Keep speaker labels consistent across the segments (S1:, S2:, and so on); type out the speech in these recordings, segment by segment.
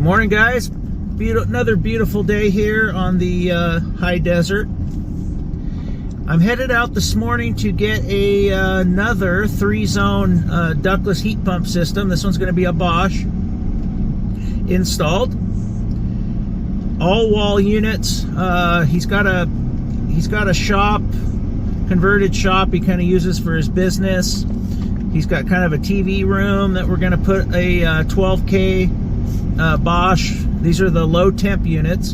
S1: Morning, guys. Another beautiful day here on the high desert. I'm headed out this morning to get another 3-zone ductless heat pump system. This one's going to be a Bosch installed. All wall units. He's got a shop, converted shop he kind of uses for his business. He's got kind of a TV room that we're going to put a 12K Bosch. These are the low temp units,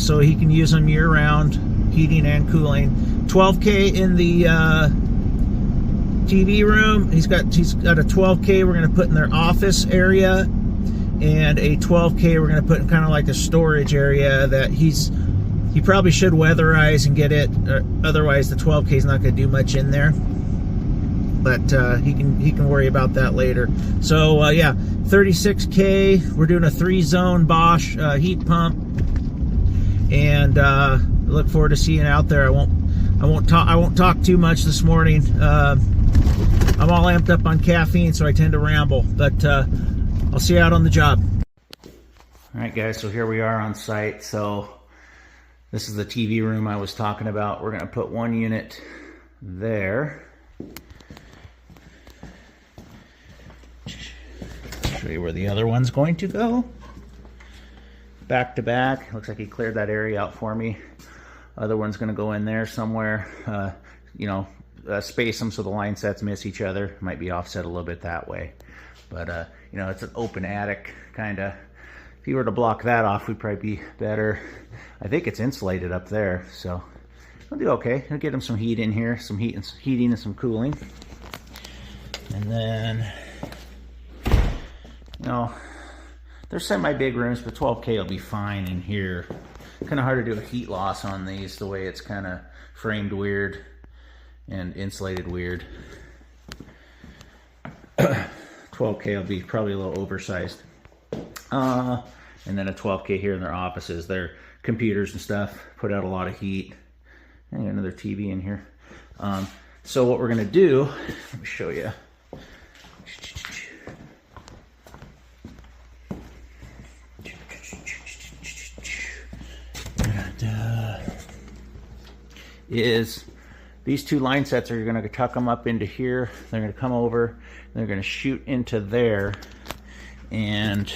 S1: so he can use them year round, heating and cooling. 12K in the TV room. He's got a 12K we're going to put in their office area, and a 12K we're going to put in kind of like a storage area that he probably should weatherize and get it. Otherwise, the 12K is not going to do much in there. But he can worry about that later. So yeah, 36K. We're doing a 3-zone Bosch heat pump, and look forward to seeing you out there. I won't talk too much this morning. I'm all amped up on caffeine, so I tend to ramble. But I'll see you out on the job. All right, guys. So here we are on site. So this is the TV room I was talking about. We're gonna put one unit there. Show you where the other one's going to go. Back to back. Looks like he cleared that area out for me. Other one's going to go in there somewhere. Space them so the line sets miss each other. Might be offset a little bit that way. But it's an open attic kind of. If you were to block that off, we'd probably be better. I think it's insulated up there, so we'll do okay. I'll get him some heat in here, some heating and some cooling. And then, they're semi-big rooms, but 12K will be fine in here. Kind of hard to do a heat loss on these, the way it's kind of framed weird and insulated weird. 12K will be probably a little oversized. And then a 12K here in their offices. Their computers and stuff put out a lot of heat. And got another TV in here. So what we're going to do, let me show you. Is these two line sets are going to tuck them up into here. They're going to come over. They're going to shoot into there, and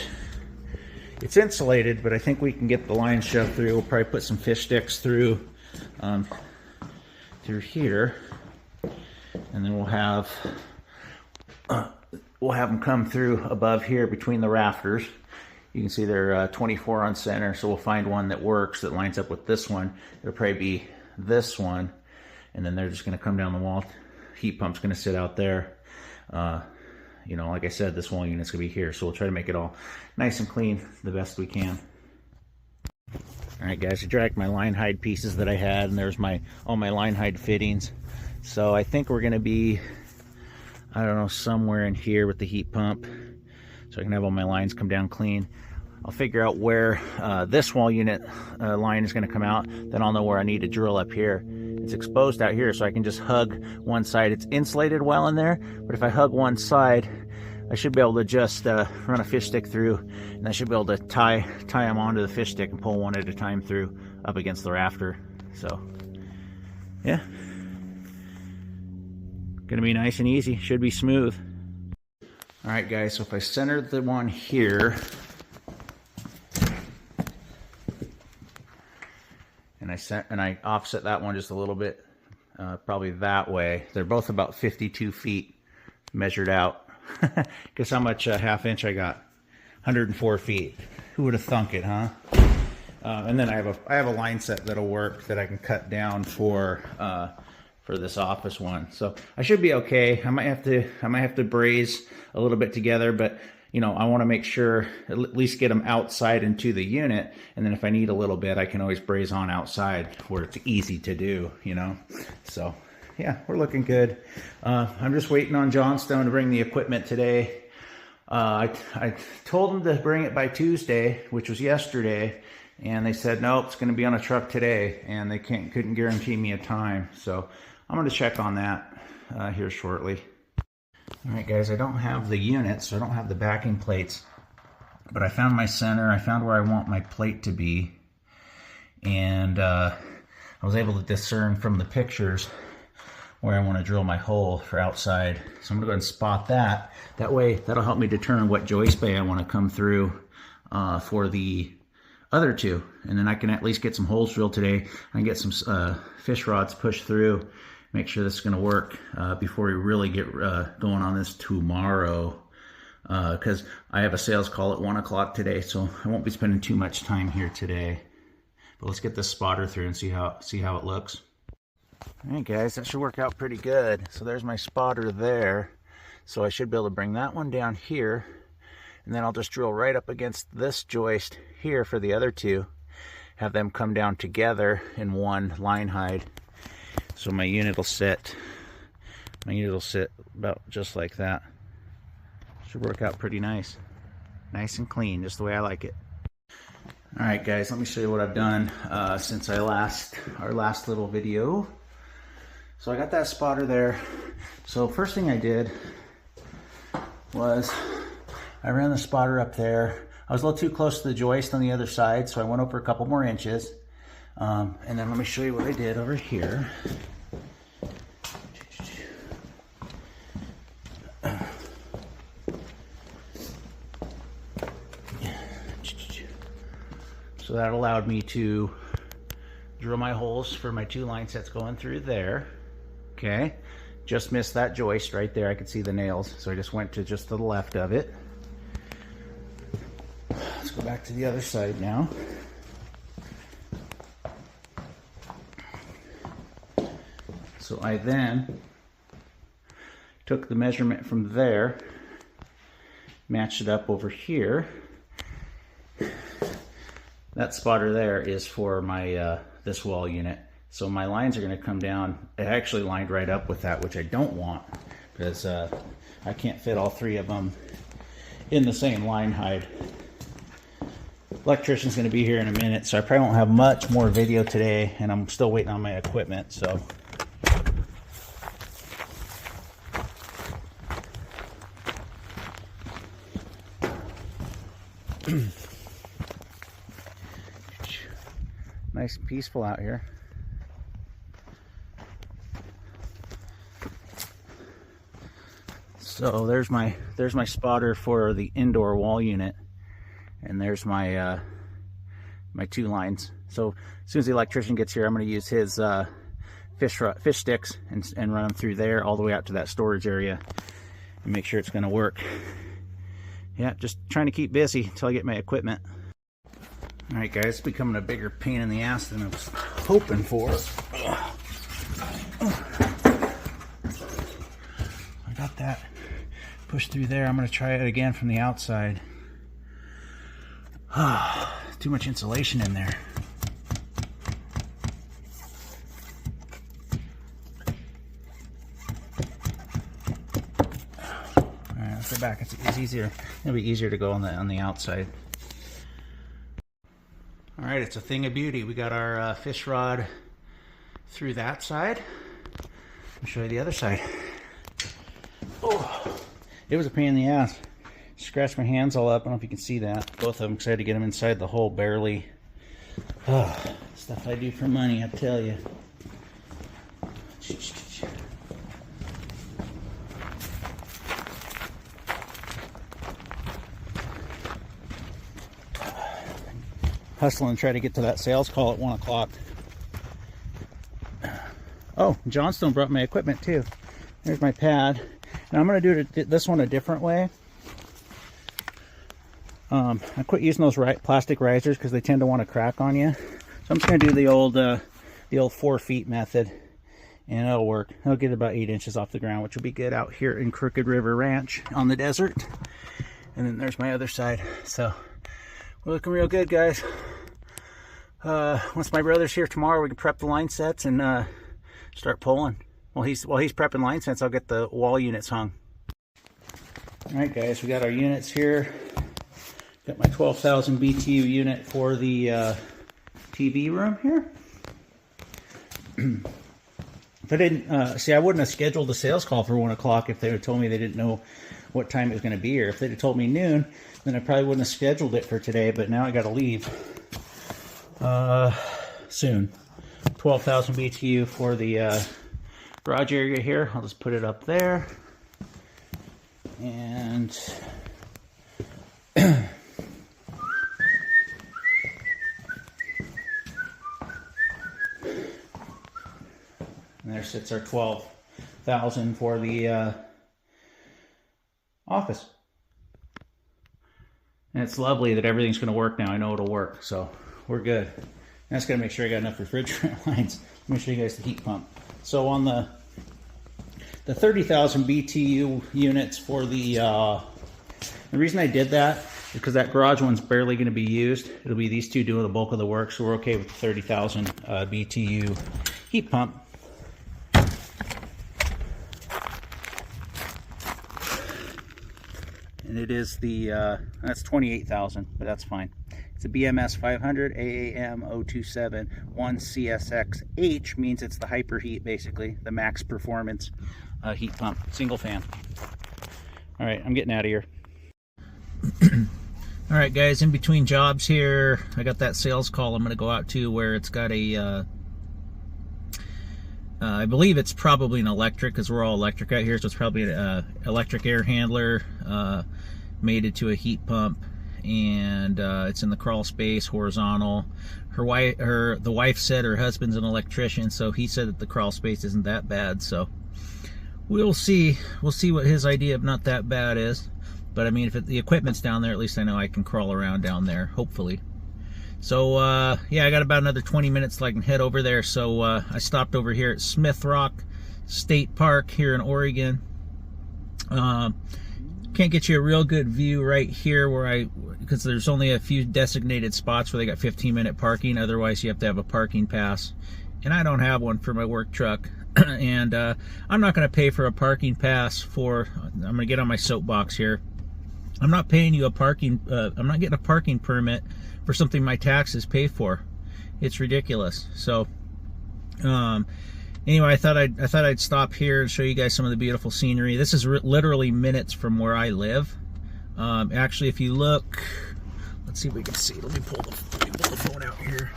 S1: it's insulated, but I think we can get the line shoved through. We'll probably put some fish sticks through here, and then we'll have them come through above here between the rafters. You can see they're 24 on center, so we'll find one that works, that lines up with this one. It'll probably be this one, and then they're just going to come down the wall. Heat pump's going to sit out there. Like I said, this wall unit's going to be here, so we'll try to make it all nice and clean the best we can. All right, guys, I dragged my line hide pieces that I had, and there's all my line hide fittings. So I think we're going to be, I don't know, somewhere in here with the heat pump, so I can have all my lines come down clean. I'll figure out where this wall unit line is going to come out. Then I'll know where I need to drill up here. It's exposed out here, so I can just hug one side. It's insulated well in there, but if I hug one side, I should be able to just run a fish stick through, and I should be able to tie them onto the fish stick and pull one at a time through up against the rafter. So, yeah. Gonna be nice and easy. Should be smooth. All right, guys, so if I center the one here, and I offset that one just a little bit, probably that way. They're both about 52 feet measured out. Guess how much half inch I got? 104 feet. Who would have thunk it, huh? And then I have a line set that'll work that I can cut down for this office one. So I should be okay. I might have to braze a little bit together, but I want to make sure at least get them outside into the unit, and then if I need a little bit, I can always braze on outside where it's easy to do, So yeah, we're looking good. I'm just waiting on Johnstone to bring the equipment today. I told them to bring it by Tuesday, which was yesterday, and they said nope, it's going to be on a truck today, and they couldn't guarantee me a time. So I'm going to check on that here shortly. All right, guys, I don't have the units, so I don't have the backing plates But I found my center, I found where I want my plate to be, and I was able to discern from the pictures where I want to drill my hole for outside. So I'm going to go ahead and spot that. That way, that'll help me determine what joist bay I want to come through for the other two. And then I can at least get some holes drilled today. I can get some fish rods pushed through, make sure this is going to work before we really get going on this tomorrow. Because I have a sales call at 1 o'clock today, so I won't be spending too much time here today. But let's get this spotter through and see how it looks. All right, guys, that should work out pretty good. So there's my spotter there. So I should be able to bring that one down here, and then I'll just drill right up against this joist here for the other two. Have them come down together in one line hide. So my unit will sit. About just like that. Should work out pretty nice. Nice and clean, just the way I like it. All right, guys, let me show you what I've done since our last little video. So I got that spotter there. So first thing I did was I ran the spotter up there. I was a little too close to the joist on the other side, so I went over a couple more inches. And then let me show you what I did over here. So that allowed me to drill my holes for my two line sets going through there. Okay, just missed that joist right there. I could see the nails, so I just went to just the left of it. Let's go back to the other side now. So I then took the measurement from there, matched it up over here. That spotter there is for my this wall unit. So my lines are going to come down. It actually lined right up with that, which I don't want, because I can't fit all three of them in the same line height. Electrician's going to be here in a minute, so I probably won't have much more video today, and I'm still waiting on my equipment. So nice and peaceful out here. So there's my spotter for the indoor wall unit, and there's my my two lines. So as soon as the electrician gets here, I'm going to use his fish sticks and run them through there all the way out to that storage area and make sure it's going to work. Yeah, just trying to keep busy until I get my equipment. All right, guys, it's becoming a bigger pain in the ass than I was hoping for. I got that pushed through there. I'm going to try it again from the outside. Too much insulation in there. All right, let's go back. It's easier. It'll be easier to go on the outside. All right, it's a thing of beauty. We got our fish rod through that side. I'll show you the other side. Oh, it was a pain in the ass. Scratched my hands all up. I don't know if you can see that. Both of them, because I had to get them inside the hole barely. Stuff I do for money, I tell you. Hustle and try to get to that sales call at 1 o'clock. Oh, Johnstone brought my equipment too. There's my pad. And I'm going to do this one a different way. I quit using those plastic risers because they tend to want to crack on you. So I'm just going to do the old 4 feet method, and it'll work. It'll get about 8 inches off the ground, which will be good out here in Crooked River Ranch on the desert. And then there's my other side. So we're looking real good, guys. Once my brother's here tomorrow, we can prep the line sets and start pulling. While he's prepping line sets, I'll get the wall units hung. All right, guys, we got our units here. Got my 12,000 BTU unit for the TV room here. If I didn't see, I wouldn't have scheduled a sales call for 1 o'clock if they had told me they didn't know what time it was going to be here. If they'd have told me noon, then I probably wouldn't have scheduled it for today, but now I got to leave soon. 12,000 BTU for the garage area here. I'll just put it up there. And and there sits our 12,000 for the office. And it's lovely that everything's going to work now. I know it'll work, so we're good. And that's got to make sure I got enough refrigerant lines. Let me show you guys the heat pump. So on the 30,000 BTU units for the reason I did that is because that garage one's barely going to be used. It'll be these two doing the bulk of the work, so we're okay with the 30,000 BTU heat pump. And it is the, that's 28,000, but that's fine. It's a BMS 500 AAM 027 1CSXH, means it's the hyperheat, basically, the max performance heat pump, single fan. All right, I'm getting out of here. All right, guys, in between jobs here, I got that sales call I'm going to go out to where it's got a, I believe it's probably an electric, because we're all electric out here, so it's probably an electric air handler mated to a heat pump, and it's in the crawl space, horizontal. The wife said her husband's an electrician, so he said that the crawl space isn't that bad. So we'll see what his idea of not that bad is. But I mean, if the equipment's down there, at least I know I can crawl around down there, hopefully. So yeah, I got about another 20 minutes till I can head over there. So I stopped over here at Smith Rock State Park here in Oregon. Can't get you a real good view right here because there's only a few designated spots where they got 15-minute parking. Otherwise, you have to have a parking pass, and I don't have one for my work truck. And I'm not going to pay for a parking pass I'm going to get on my soapbox here. I'm not paying you I'm not getting a parking permit for something my taxes pay for. It's ridiculous. So anyway, I thought I'd stop here and show you guys some of the beautiful scenery. This is literally minutes from where I live. Actually, if you look, let's see if we can see. Let me pull the phone out here.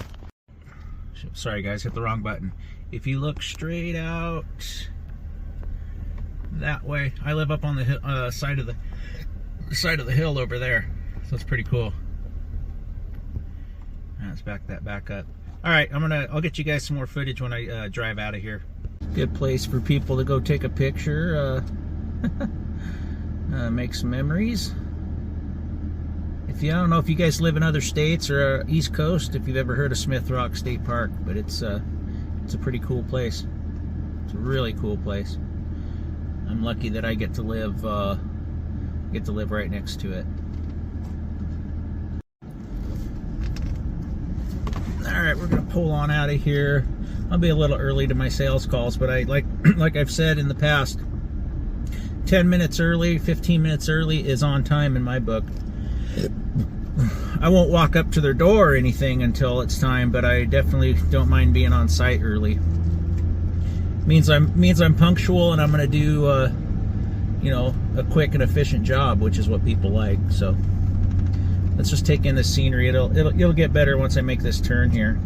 S1: Sorry guys, hit the wrong button. If you look straight out that way, I live up on the side of the hill over there, so it's pretty cool. Let's back that back up. All right, I'll get you guys some more footage when I drive out of here. Good place for people to go take a picture, make some memories. I don't know if you guys live in other states or East Coast, if you've ever heard of Smith Rock State Park, but it's a pretty cool place. It's a really cool place. I'm lucky that I get to live right next to it. Alright, we're gonna pull on out of here. I'll be a little early to my sales calls, but I like I've said in the past, 10 minutes early, 15 minutes early is on time in my book. I won't walk up to their door or anything until it's time, but I definitely don't mind being on site early. Means I'm punctual, and I'm gonna do a quick and efficient job, which is what people like. So let's just take in the scenery. It'll get better once I make this turn here.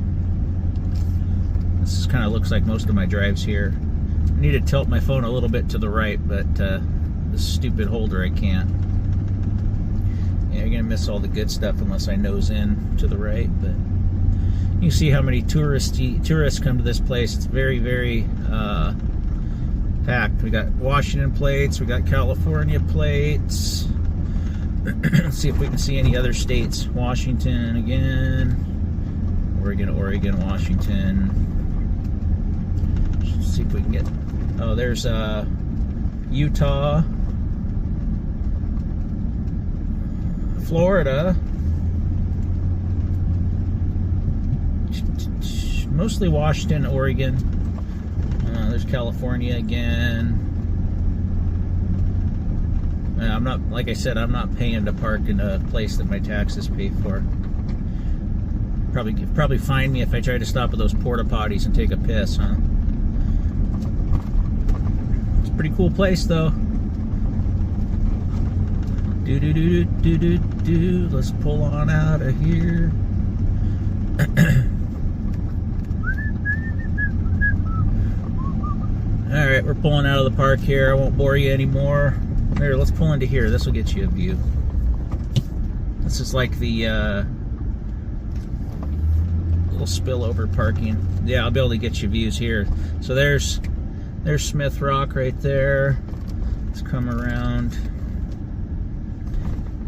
S1: This kind of looks like most of my drives here. I need to tilt my phone a little bit to the right, but this stupid holder, I can't. Yeah, you're gonna miss all the good stuff unless I nose in to the right. But you see how many tourists come to this place. It's very, very packed. We got Washington plates, we got California plates. Let's see if we can see any other states. Washington again. Oregon, Washington. Let's see if we can get... Oh, there's Utah. Florida. Mostly Washington, Oregon. There's California again. I'm not, like I said, I'm not paying to park in a place that my taxes pay for. Probably fine me if I try to stop at those porta potties and take a piss, huh? It's a pretty cool place, though. Let's pull on out of here. Alright, we're pulling out of the park here. I won't bore you anymore. There, let's pull into here. This will get you a view. This is like the little spillover parking. Yeah, I'll be able to get you views here. So there's Smith Rock right there. Let's come around.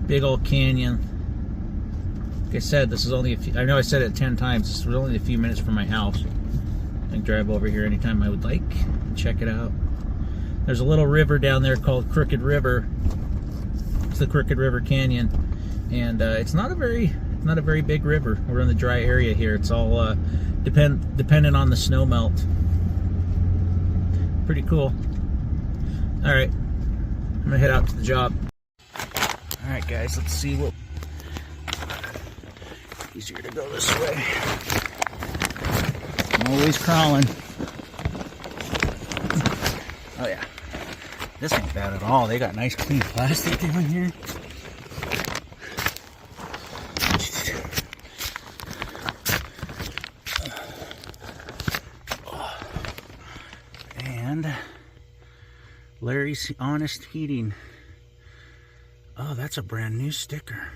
S1: Big old canyon. Like I said, this is only a few, I know I said it 10 times. This is only a few minutes from my house. I can drive over here anytime I would like and check it out. There's a little river down there called Crooked River. It's the Crooked River Canyon, and it's not a very big river. We're in the dry area here. It's all dependent on the snow melt. Pretty cool. All right, I'm gonna head out to the job. All right, guys, let's see what. Easier to go this way. I'm always crawling. Oh yeah, this ain't bad at all. They got nice clean plastic down here. And Larry's Honest Heating. Oh, that's a brand new sticker.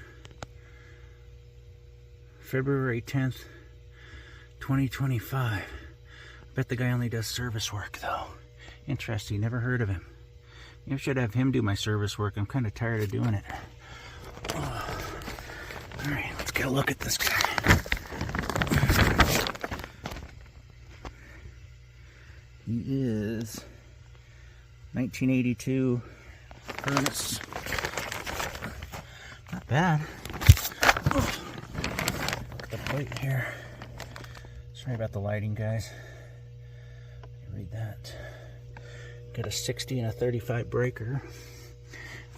S1: February 10th, 2025. I bet the guy only does service work though. Interesting, never heard of him. Maybe I should have him do my service work. I'm kind of tired of doing it. Oh. All right, let's get a look at this guy. He is 1982 furnace. Not bad. Oh. Look at the plate here. Sorry about the lighting, guys. Read that. Got a 60 and a 35 breaker.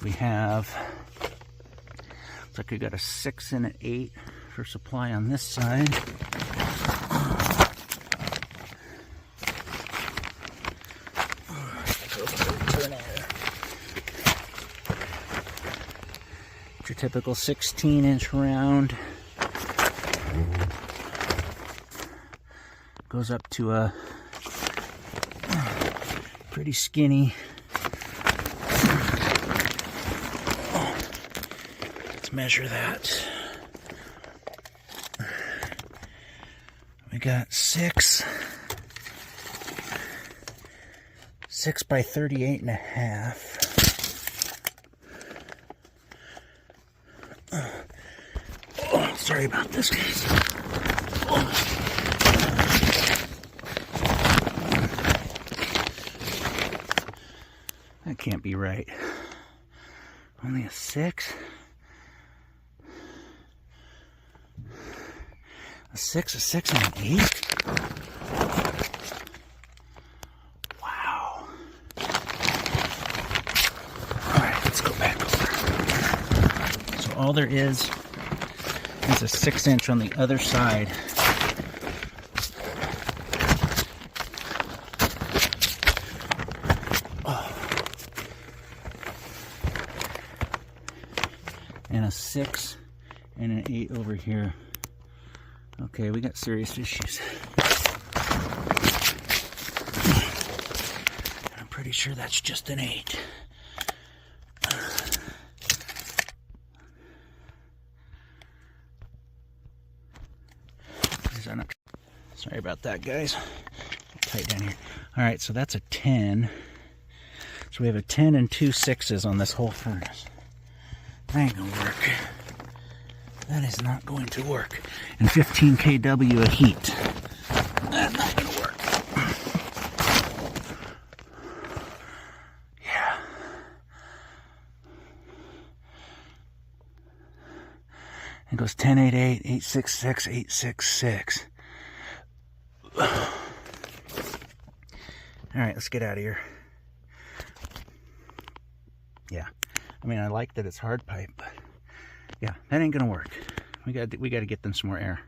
S1: We have, looks like we got a 6 and an 8 for supply on this side. Your typical 16-inch round. Goes up to a pretty skinny. Let's measure that. We got 6 by 38 and a half. Oh, sorry about this, guys. Oh. That can't be right. Only a 6? A 6 and an 8? Wow. Alright, let's go back over. So all there is a 6-inch on the other side. And a 6 and an 8 over here. Okay, we got serious issues. I'm pretty sure that's just an 8. Sorry about that, guys. Tight down here. All right, so that's a 10. So we have a 10 and 2 6s on this whole furnace. That ain't gonna work. That is not going to work. And 15 kW of heat. That's not gonna work. Yeah. It goes 1088, 866, 866. All right, let's get out of here. Yeah. I mean, I like that it's hard pipe, but yeah, that ain't gonna work. We got to get them some more air.